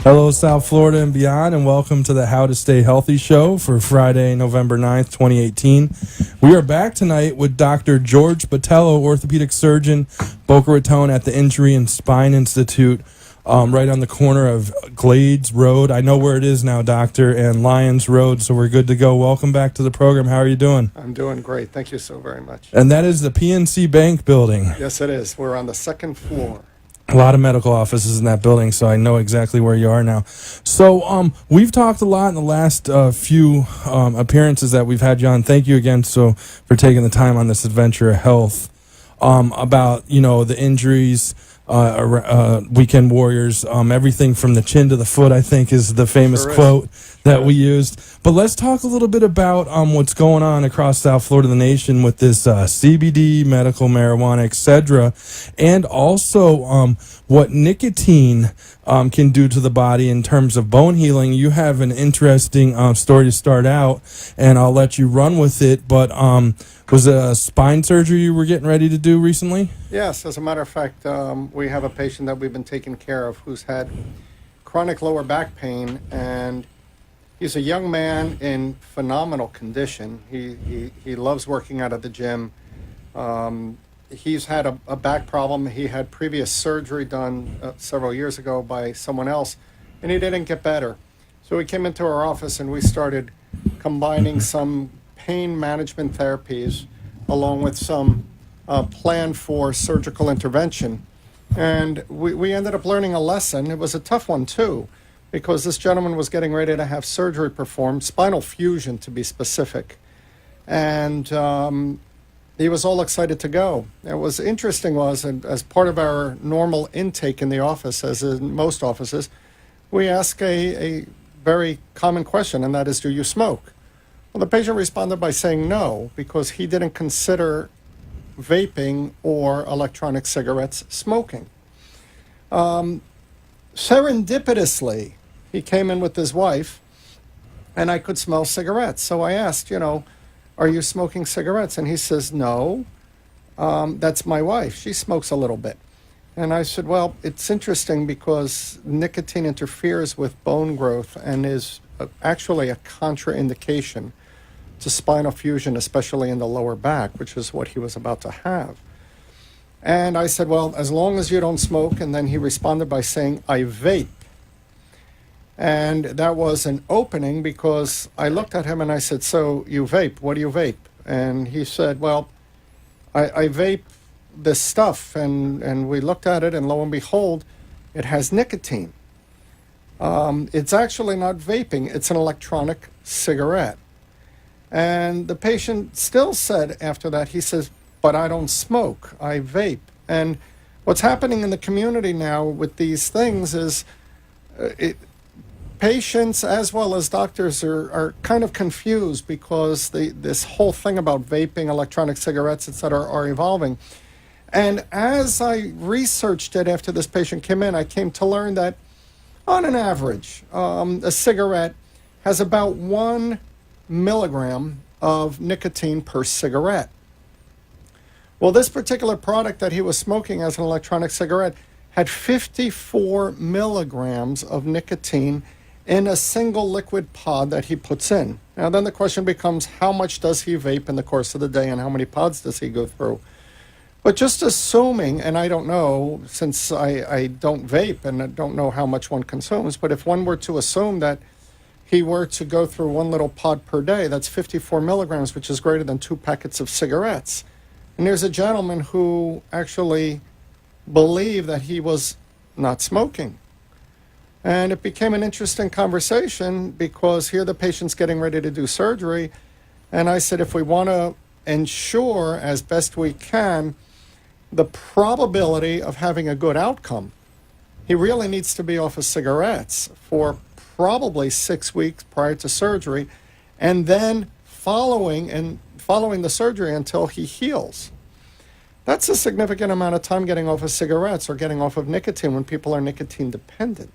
Hello, South Florida and beyond, and welcome to the How to Stay Healthy show for Friday, November 9th, 2018. We are back tonight with Dr. George Botelho, Orthopedic Surgeon, Boca Raton at the Injury and Spine Institute, right on the corner of Glades Road. I know where it is now, Doctor, and Lyons Road, so we're good to go. Welcome back to the program. How are you doing? I'm doing great. Thank you so very much. And that is the PNC Bank building. Yes, it is. We're on the second floor. A lot of medical offices in that building, so I know exactly where you are now. So we've talked a lot in the last few appearances that we've had you on. Thank you again for taking the time on this adventure of health about, the injuries, weekend warriors, everything from the chin to the foot, I think, is the famous quote that we used. But let's talk a little bit about what's going on across South Florida, the nation, with this CBD, medical marijuana, etc., and also what nicotine can do to the body in terms of bone healing. You have an interesting story to start out, and I'll let you run with it. But was it a spine surgery you were getting ready to do recently? Yes, as a matter of fact, we have a patient that we've been taking care of who's had chronic lower back pain, and he's a young man in phenomenal condition. He loves working out at the gym. He's had a back problem. He had previous surgery done several years ago by someone else, and he didn't get better. So he came into our office, and we started combining some pain management therapies along with some plan for surgical intervention. And we ended up learning a lesson. It was a tough one, too, because this gentleman was getting ready to have surgery performed, spinal fusion to be specific. And he was all excited to go. And what was interesting was, and as part of our normal intake in the office, as in most offices, we ask a very common question, and that is, do you smoke? Well, the patient responded by saying no, because he didn't consider vaping or electronic cigarettes smoking. Serendipitously, he came in with his wife, and I could smell cigarettes. So I asked, are you smoking cigarettes? And he says, no, that's my wife. She smokes a little bit. And I said, well, it's interesting because nicotine interferes with bone growth and is actually a contraindication to spinal fusion, especially in the lower back, which is what he was about to have. And I said, well, as long as you don't smoke. And then he responded by saying, I vape. And that was an opening, because I looked at him and I said, so you vape, what do you vape? And he said, well, I vape this stuff. And we looked at it, and lo and behold, it has nicotine. It's actually not vaping, it's an electronic cigarette. And the patient still said after that, he says, but I don't smoke, I vape. And what's happening in the community now with these things is patients as well as doctors are kind of confused, because this whole thing about vaping, electronic cigarettes, et cetera, are evolving. And as I researched it after this patient came in, I came to learn that on an average, a cigarette has about 1 milligram of nicotine per cigarette. Well, this particular product that he was smoking as an electronic cigarette had 54 milligrams of nicotine in a single liquid pod that he puts in. Now, then the question becomes, how much does he vape in the course of the day, and how many pods does he go through? But just assuming, and I don't know, since I don't vape and I don't know how much one consumes, but if one were to assume that he were to go through one little pod per day, that's 54 milligrams, which is greater than 2 packets of cigarettes. And there's a gentleman who actually believed that he was not smoking. And it became an interesting conversation, because here the patient's getting ready to do surgery. And I said, if we want to ensure as best we can the probability of having a good outcome, he really needs to be off of cigarettes for probably 6 weeks prior to surgery, and then following the surgery until he heals. That's a significant amount of time getting off of cigarettes or getting off of nicotine when people are nicotine dependent.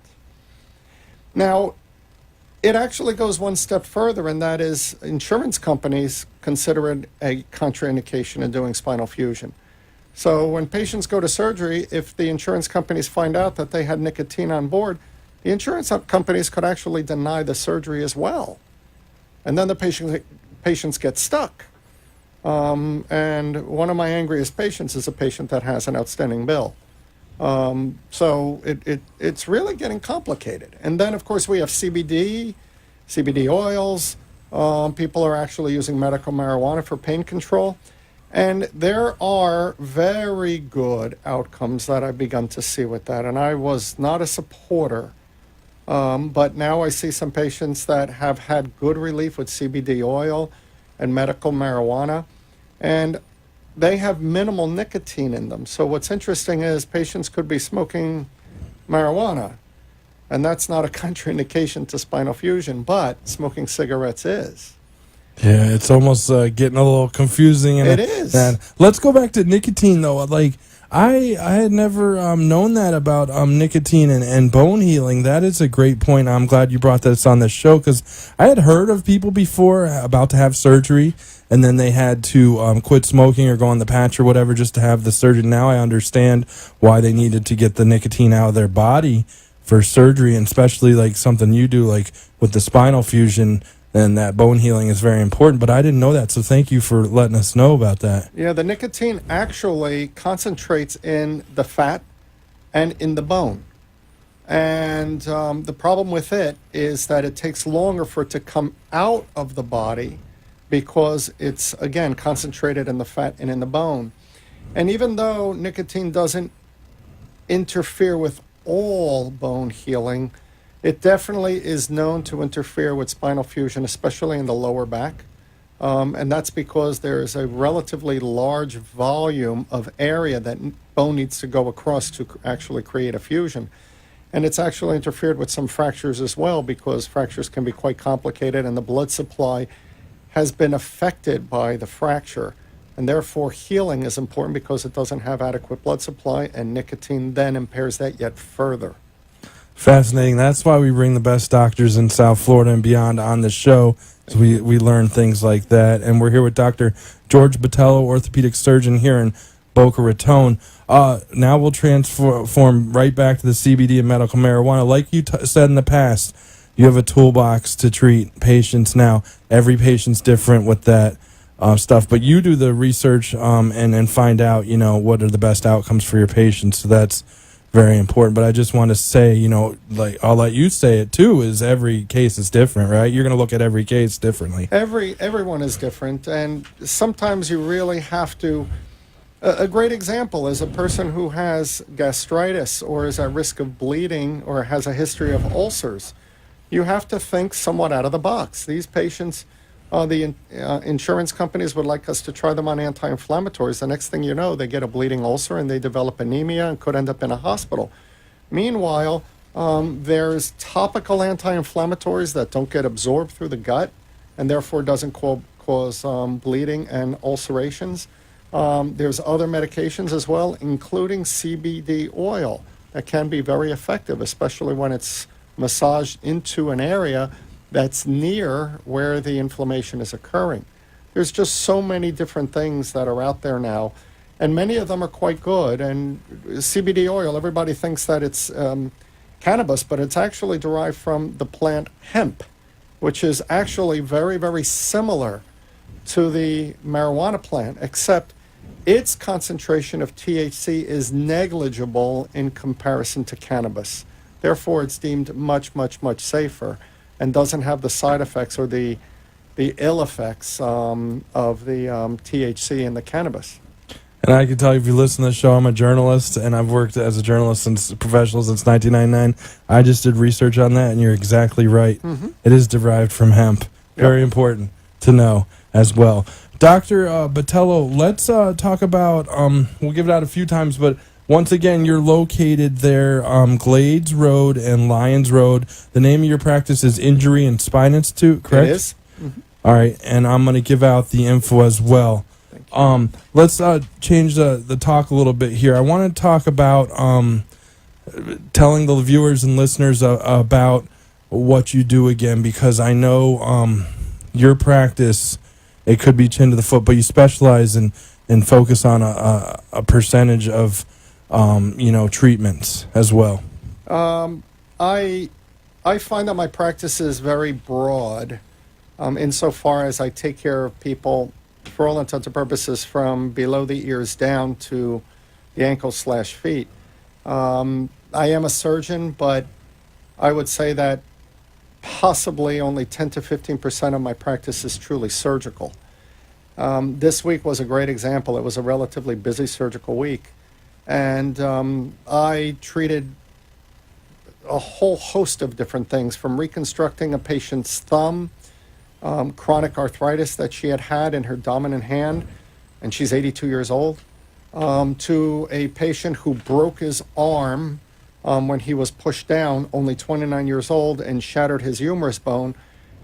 Now, it actually goes one step further, and that is insurance companies consider it a contraindication in doing spinal fusion. So when patients go to surgery, if the insurance companies find out that they had nicotine on board, the insurance companies could actually deny the surgery as well. And then the patients get stuck. And one of my angriest patients is a patient that has an outstanding bill. So it's really getting complicated. And then, of course, we have CBD oils. People are actually using medical marijuana for pain control. And there are very good outcomes that I've begun to see with that. And I was not a supporter, but now I see some patients that have had good relief with CBD oil and medical marijuana. And they have minimal nicotine in them. So what's interesting is patients could be smoking marijuana, and that's not a contraindication to spinal fusion, but smoking cigarettes is. Yeah, it's almost getting a little confusing. And It is. Let's go back to nicotine, though. Like, I had never known that about nicotine and bone healing. That is a great point. I'm glad you brought this on this show, because I had heard of people before about to have surgery, and then they had to quit smoking or go on the patch or whatever just to have the surgery. Now I understand why they needed to get the nicotine out of their body for surgery, and especially like something you do, like with the spinal fusion, and that bone healing is very important. But I didn't know that, so thank you for letting us know about that. Yeah, the nicotine actually concentrates in the fat and in the bone. And the problem with it is that it takes longer for it to come out of the body because it's, again, concentrated in the fat and in the bone. And even though nicotine doesn't interfere with all bone healing, it definitely is known to interfere with spinal fusion, especially in the lower back. And that's because there is a relatively large volume of area that bone needs to go across to actually create a fusion. And it's actually interfered with some fractures as well, because fractures can be quite complicated, and the blood supply has been affected by the fracture. And therefore, healing is important because it doesn't have adequate blood supply, and nicotine then impairs that yet further. Fascinating. That's why we bring the best doctors in South Florida and beyond on the show. So we learn things like that. And we're here with Dr. George Botelho, orthopedic surgeon here in Boca Raton. Now we'll transform right back to the CBD and medical marijuana. Like you said in the past, you have a toolbox to treat patients now. Every patient's different with that stuff, but you do the research and find out, what are the best outcomes for your patients. So that's very important. But I just want to say, like I'll let you say it too, is every case is different, right? You're going to look at every case differently. Everyone is different, and sometimes you really have to. A great example is a person who has gastritis or is at risk of bleeding or has a history of ulcers. You have to think somewhat out of the box. These patients, the insurance companies would like us to try them on anti-inflammatories. The next thing you know, they get a bleeding ulcer and they develop anemia and could end up in a hospital. Meanwhile, there's topical anti-inflammatories that don't get absorbed through the gut and therefore doesn't cause bleeding and ulcerations. There's other medications as well, including CBD oil, that can be very effective, especially when it's massaged into an area that's near where the inflammation is occurring. There's just so many different things that are out there now, and many of them are quite good. And CBD oil, everybody thinks that it's cannabis, but it's actually derived from the plant hemp, which is actually very, very similar to the marijuana plant, except its concentration of THC is negligible in comparison to cannabis. Therefore, it's deemed much, much, much safer and doesn't have the side effects or the ill effects of the THC in the cannabis. And I can tell you, if you listen to the show, I'm a journalist, and I've worked as a journalist since professional since 1999. I just did research on that, and you're exactly right. Mm-hmm. It is derived from hemp. Very important to know as well. Dr. Botelho, let's talk about, we'll give it out a few times, but once again, you're located there, Glades Road and Lyons Road. The name of your practice is Injury and Spine Institute, correct? It is. Mm-hmm. All right, and I'm going to give out the info as well. Let's change the talk a little bit here. I want to talk about telling the viewers and listeners about what you do again, because I know your practice, it could be chin to the foot, but you specialize and focus on a percentage of treatments as well. I find that my practice is very broad, insofar as I take care of people, for all intents and purposes, from below the ears down to the ankles/feet. I am a surgeon, but I would say that possibly only 10 to 15% of my practice is truly surgical. This week was a great example. It was a relatively busy surgical week, and I treated a whole host of different things, from reconstructing a patient's thumb, chronic arthritis that she had in her dominant hand, and she's 82 years old, to a patient who broke his arm when he was pushed down, only 29 years old, and shattered his humerus bone.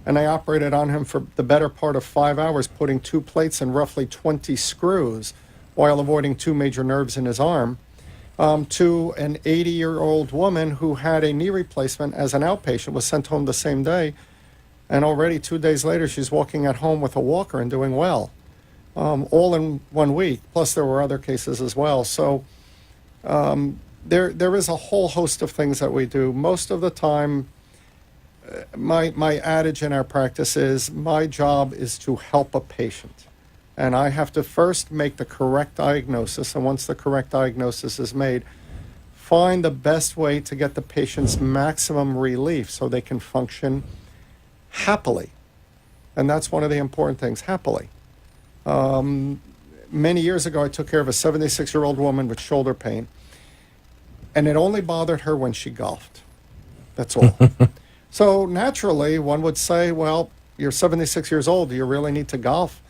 And I operated on him for the better part of 5 hours, putting 2 plates and roughly 20 screws while avoiding 2 major nerves in his arm. To an 80-year-old woman who had a knee replacement as an outpatient, was sent home the same day, and already 2 days later she's walking at home with a walker and doing well, all in 1 week. Plus there were other cases as well. So there is a whole host of things that we do. Most of the time, my adage in our practice is, my job is to help a patient. And I have to first make the correct diagnosis, and once the correct diagnosis is made, find the best way to get the patient's maximum relief so they can function happily. And that's one of the important things, happily. Many years ago, I took care of a 76-year-old woman with shoulder pain, and it only bothered her when she golfed. That's all. So naturally, one would say, well, you're 76 years old. Do you really need to golf?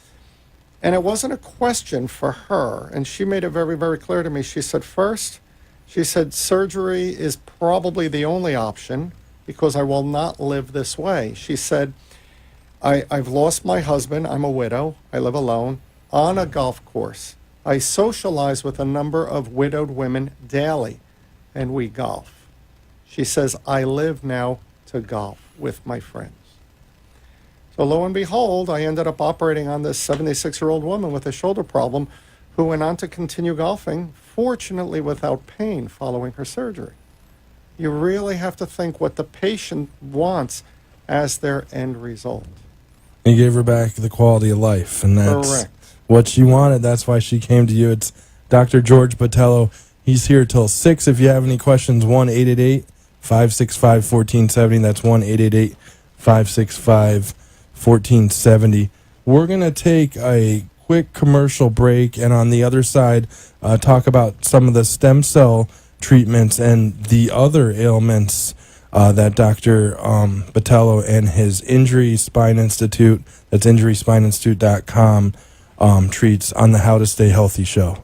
And it wasn't a question for her. And she made it very, very clear to me. She said, first, she said, surgery is probably the only option because I will not live this way. She said, I've lost my husband. I'm a widow. I live alone on a golf course. I socialize with a number of widowed women daily, and we golf. She says, I live now to golf with my friends. So lo and behold, I ended up operating on this 76-year-old woman with a shoulder problem who went on to continue golfing, fortunately without pain following her surgery. You really have to think what the patient wants as their end result. You gave her back the quality of life, and that's Correct. what she wanted. That's why she came to you. It's Dr. George Botelho. He's here till 6. If you have any questions, 1-888-565-1470. That's 1-888-565-1470. We're going to take a quick commercial break, and on the other side, talk about some of the stem cell treatments and the other ailments that Dr. Botelho and his Injury Spine Institute, that's injuryspineinstitute.com, treats on the How to Stay Healthy show.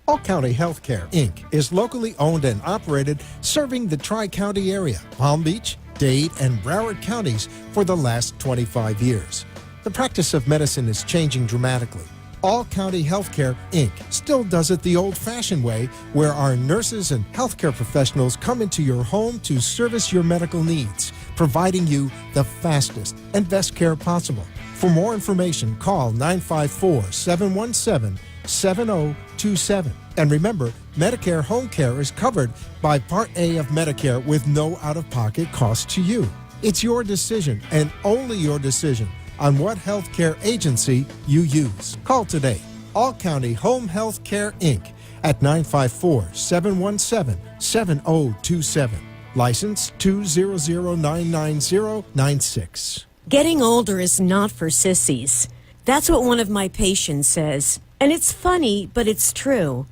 All County Healthcare, Inc. is locally owned and operated, serving the Tri-County area, Palm Beach, Dade, and Broward counties for the last 25 years. The practice of medicine is changing dramatically. All County Healthcare, Inc. still does it the old-fashioned way, where our nurses and healthcare professionals come into your home to service your medical needs, providing you the fastest and best care possible. For more information, call 954-717-7027. And remember, Medicare Home Care is covered by Part A of Medicare with no out-of-pocket cost to you. It's your decision, and only your decision, on what healthcare agency you use. Call today. All County Home Health Care, Inc. at 954-717-7027. License 200999096. Getting older is not for sissies. That's what one of my patients says. And it's funny, but it's true.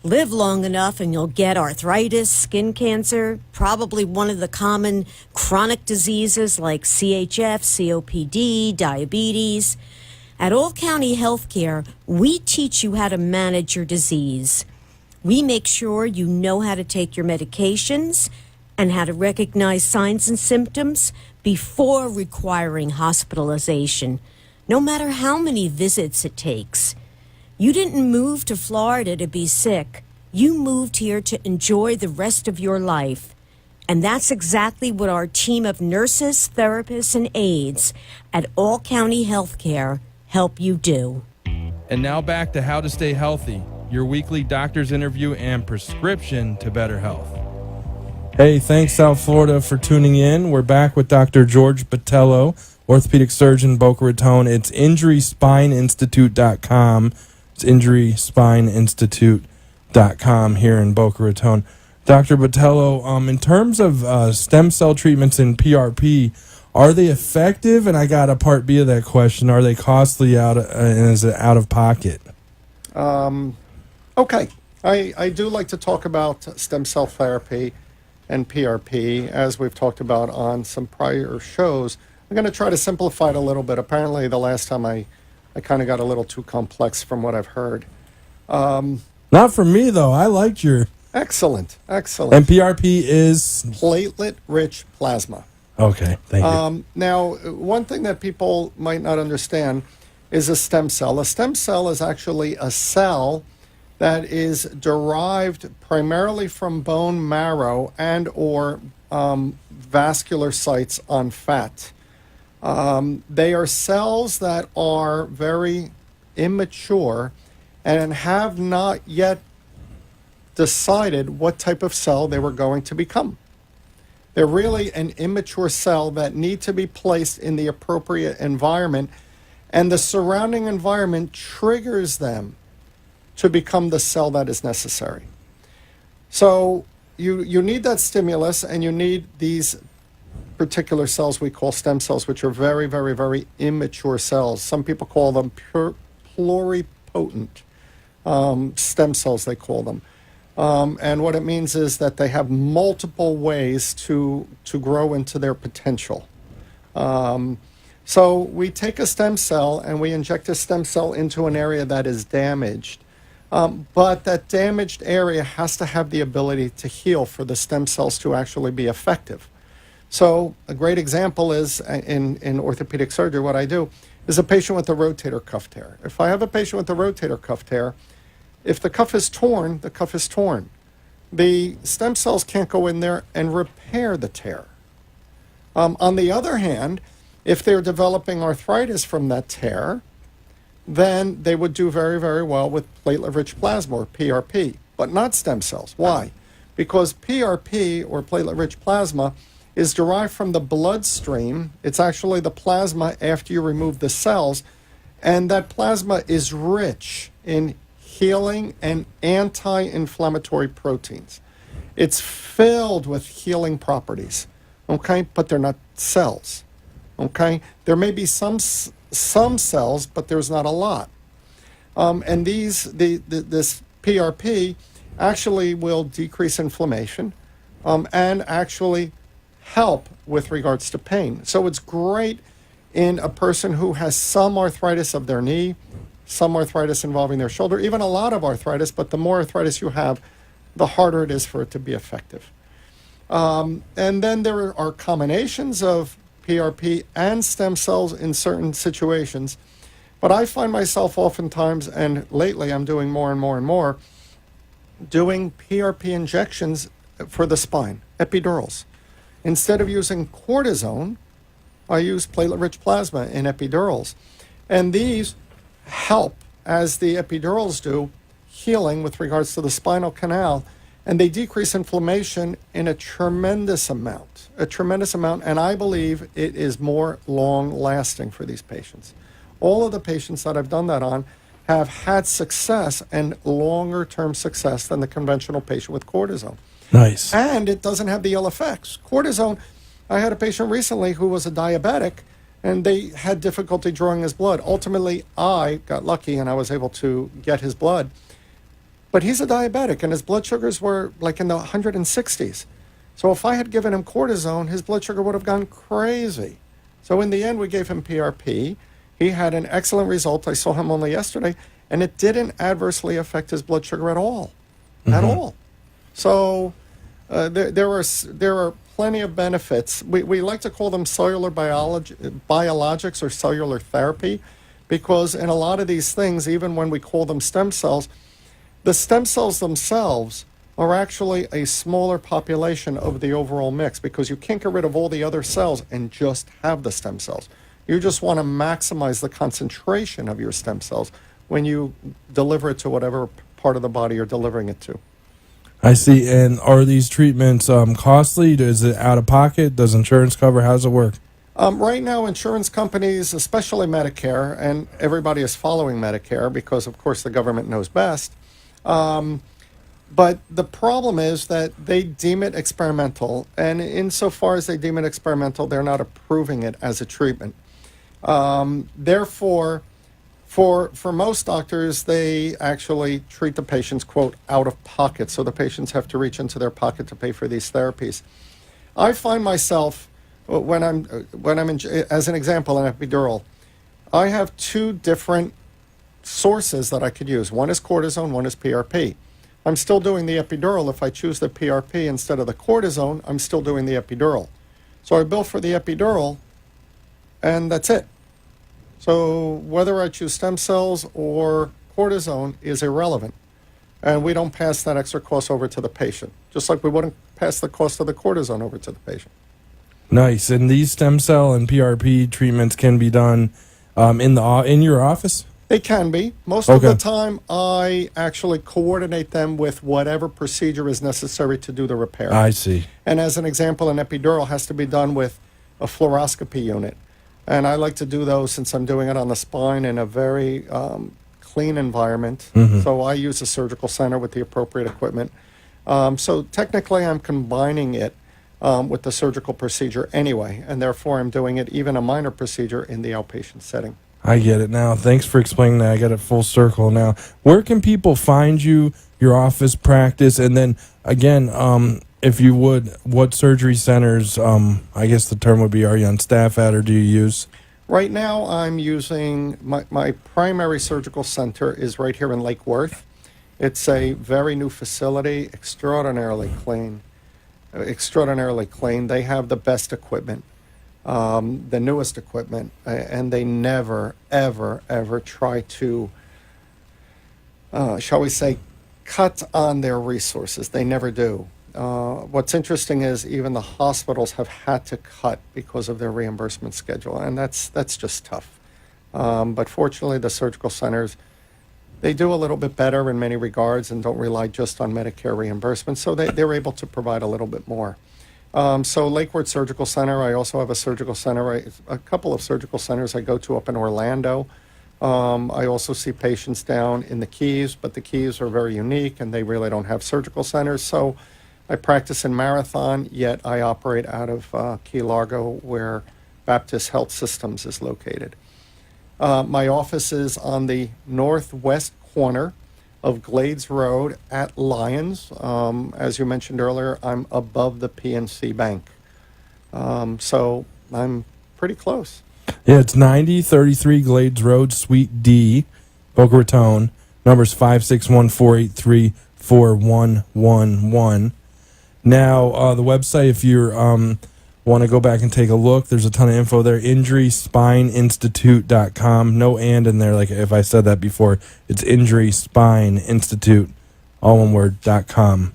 Live long enough and you'll get arthritis, skin cancer, probably one of the common chronic diseases like CHF, COPD, diabetes. At All County Healthcare, we teach you how to manage your disease. We make sure you know how to take your medications and how to recognize signs and symptoms before requiring hospitalization, no matter how many visits it takes. You didn't move to Florida to be sick. You moved here to enjoy the rest of your life. And that's exactly what our team of nurses, therapists, and aides at All County Healthcare help you do. And now back to How to Stay Healthy. your weekly doctor's interview and prescription to better health. Hey, thanks South Florida for tuning in. We're back with Dr. George Botelho, orthopedic surgeon, Boca Raton. It's injuryspineinstitute.com. It's injuryspineinstitute.com here in Boca Raton. Dr. Botelho, in terms of stem cell treatments in PRP, are they effective? And I got a part B of that question. Are they costly and is it out of pocket? Okay. I do like to talk about stem cell therapy and PRP, as we've talked about on some prior shows. I'm going to try to simplify it a little bit. Apparently, the last time I kind of got a little too complex from what I've heard. Not for me, though. I liked your... Excellent. And PRP is... platelet-rich plasma. Okay, thank you. Now, one thing that people might not understand is a stem cell. A stem cell is actually a cell that is derived primarily from bone marrow and or vascular sites on fat. They are cells that are very immature and have not yet decided what type of cell they were going to become. They're really an immature cell that need to be placed in the appropriate environment, and the surrounding environment triggers them to become the cell that is necessary. So you need that stimulus, and you need these particular cells we call stem cells, which are very, very, very immature cells. Some people call them pluripotent stem cells, they call them. And what it means is that they have multiple ways to grow into their potential. So we take a stem cell and we inject a stem cell into an area that is damaged. But that damaged area has to have the ability to heal for the stem cells to actually be effective. So a great example is in orthopedic surgery, what I do is a patient with a rotator cuff tear. If I have a patient with a rotator cuff tear, if the cuff is torn, the cuff is torn. The stem cells can't go in there and repair the tear. On the other hand, if they're developing arthritis from that tear, then they would do very, very well with platelet-rich plasma, or PRP, but not stem cells. Why? Because PRP, or platelet-rich plasma, is derived from the bloodstream. It's actually the plasma after you remove the cells, and that plasma is rich in healing and anti-inflammatory proteins. It's filled with healing properties, okay? But they're not cells, okay? There may be some cells, but there's not a lot. And this PRP actually will decrease inflammation and actually help with regards to pain. So it's great in a person who has some arthritis of their knee, some arthritis involving their shoulder, even a lot of arthritis, but the more arthritis you have, the harder it is for it to be effective. And then there are combinations of PRP and stem cells in certain situations. But I find myself oftentimes, and lately I'm doing more and more and more, doing PRP injections for the spine, epidurals. Instead of using cortisone, I use platelet-rich plasma in epidurals. And these help, as the epidurals do, healing with regards to the spinal canal, and they decrease inflammation in a tremendous amount, and I believe it is more long-lasting for these patients. All of the patients that I've done that on have had success and longer-term success than the conventional patient with cortisone. Nice. And it doesn't have the ill effects. Cortisone, I had a patient recently who was a diabetic, and they had difficulty drawing his blood. Ultimately, I got lucky and I was able to get his blood. But he's a diabetic, and his blood sugars were like in the 160s. So if I had given him cortisone, his blood sugar would have gone crazy. So in the end, we gave him PRP. He had an excellent result. I saw him only yesterday, and it didn't adversely affect his blood sugar at all. At all. So there are plenty of benefits. We like to call them cellular biologics or cellular therapy, because in a lot of these things, even when we call them stem cells, the stem cells themselves are actually a smaller population of the overall mix, because you can't get rid of all the other cells and just have the stem cells. You just want to maximize the concentration of your stem cells when you deliver it to whatever part of the body you're delivering it to. I see. And are these treatments costly? Is it out of pocket? Does insurance cover? How does it work? Right now, insurance companies, especially Medicare, and everybody is following Medicare because, of course, the government knows best. But the problem is that they deem it experimental, and insofar as they deem it experimental, they're not approving it as a treatment. Therefore, for most doctors, they actually treat the patients, quote, out of pocket. So the patients have to reach into their pocket to pay for these therapies. I find myself, when I'm as an example, an epidural, I have two different sources that I could use. One is cortisone, one is PRP. I'm still doing the epidural. If I choose the PRP instead of the cortisone, I'm still doing the epidural. So I bill for the epidural, and that's it. So whether I choose stem cells or cortisone is irrelevant. And we don't pass that extra cost over to the patient, just like we wouldn't pass the cost of the cortisone over to the patient. Nice. And these stem cell and PRP treatments can be done in your office? They can be. Most of the time, I actually coordinate them with whatever procedure is necessary to do the repair. I see. And as an example, an epidural has to be done with a fluoroscopy unit. And I like to do those since I'm doing it on the spine in a very clean environment. Mm-hmm. So I use a surgical center with the appropriate equipment. So technically, I'm combining it with the surgical procedure anyway, and therefore I'm doing it, even a minor procedure, in the outpatient setting. I get it now. Thanks for explaining that. I got it full circle now. Where can people find you, your office practice, and then, again, if you would, what surgery centers, I guess the term would be, are you on staff at or do you use? Right now, I'm using, my primary surgical center is right here in Lake Worth. It's a very new facility, extraordinarily clean. They have the best equipment, the newest equipment, and they never, ever, ever try to, shall we say, cut on their resources. They never do. What's interesting is even the hospitals have had to cut because of their reimbursement schedule, and that's just tough. But fortunately, the surgical centers, they do a little bit better in many regards and don't rely just on Medicare reimbursement, so they're able to provide a little bit more. So Lake Worth Surgical Center, I also have a surgical center, a couple of surgical centers I go to up in Orlando. I also see patients down in the Keys, but the Keys are very unique and they really don't have surgical centers. So I practice in Marathon, yet I operate out of Key Largo, where Baptist Health Systems is located. My office is on the northwest corner of Glades Road at Lyons. As you mentioned earlier, I'm above the PNC Bank. So I'm pretty close. Yeah, it's 9033 Glades Road, Suite D, Boca Raton. Number's 561-483-4111. Now, the website, if you want to go back and take a look, there's a ton of info there. InjurySpineInstitute.com. No and in there, like if I said that before. It's InjurySpineInstitute, all one word, .com.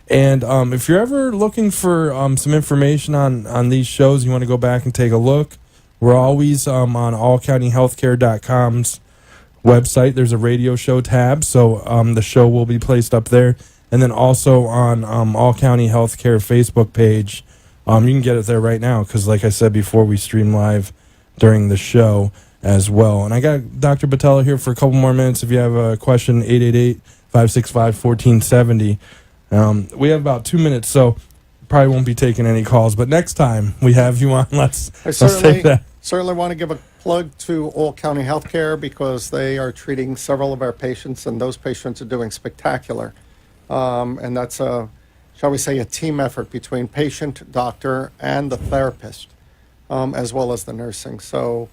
And if you're ever looking for some information on these shows, you want to go back and take a look, we're always on allcountyhealthcare.com's website. There's a radio show tab, so the show will be placed up there. And then also on All County Healthcare Facebook page, you can get it there right now because, like I said before, we stream live during the show as well. And I got Dr. Botelho here for a couple more minutes. If you have a question, 888-565-1470. We have about 2 minutes, so probably won't be taking any calls. But next time we have you on, let's take that. Certainly want to give a plug to All County Healthcare because they are treating several of our patients, and those patients are doing spectacular. And that's shall we say, a team effort between patient, doctor, and the therapist, as well as the nursing. So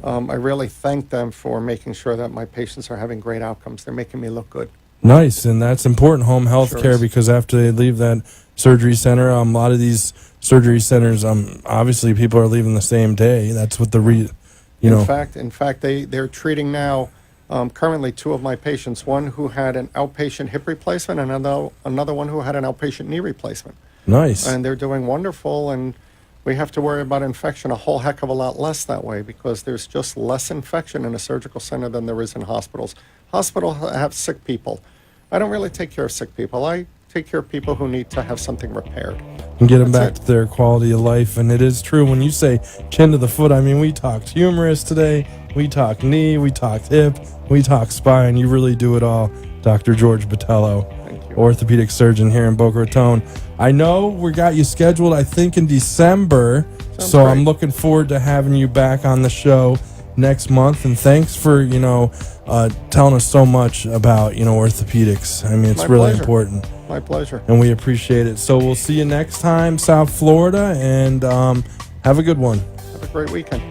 I really thank them for making sure that my patients are having great outcomes. They're making me look good. Nice, and that's important, home health care, because after they leave that surgery center, a lot of these surgery centers, obviously people are leaving the same day. That's what In fact, they're treating now currently two of my patients, one who had an outpatient hip replacement and another one who had an outpatient knee replacement. Nice. And they're doing wonderful, and we have to worry about infection a whole heck of a lot less that way because there's just less infection in a surgical center than there is in hospitals. Hospitals have sick people. I don't really take care of sick people. I take care of people who need to have something repaired. And get them That's back to their quality of life. And it is true when you say chin to the foot. I mean, we talked humerus today. We talked knee. We talked hip. We talked spine. You really do it all, Dr. George Botelho, Thank you. orthopedic surgeon here in Boca Raton. I know we got you scheduled, I think, in December. Sounds So great. I'm looking forward to having you back on the show next month. And thanks for, telling us so much about, orthopedics. I mean, it's My really pleasure. important. My pleasure. And we appreciate it. So we'll see you next time, South Florida, and have a good one. Have a great weekend.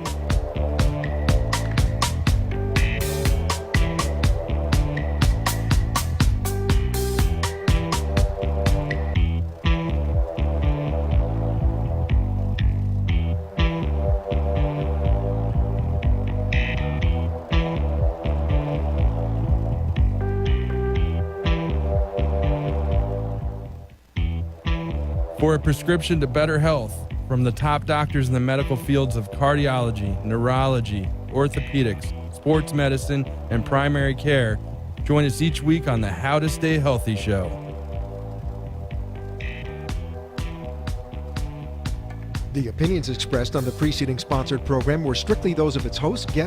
For a prescription to better health from the top doctors in the medical fields of cardiology, neurology, orthopedics, sports medicine, and primary care, join us each week on the How to Stay Healthy show. The opinions expressed on the preceding sponsored program were strictly those of its host, guests,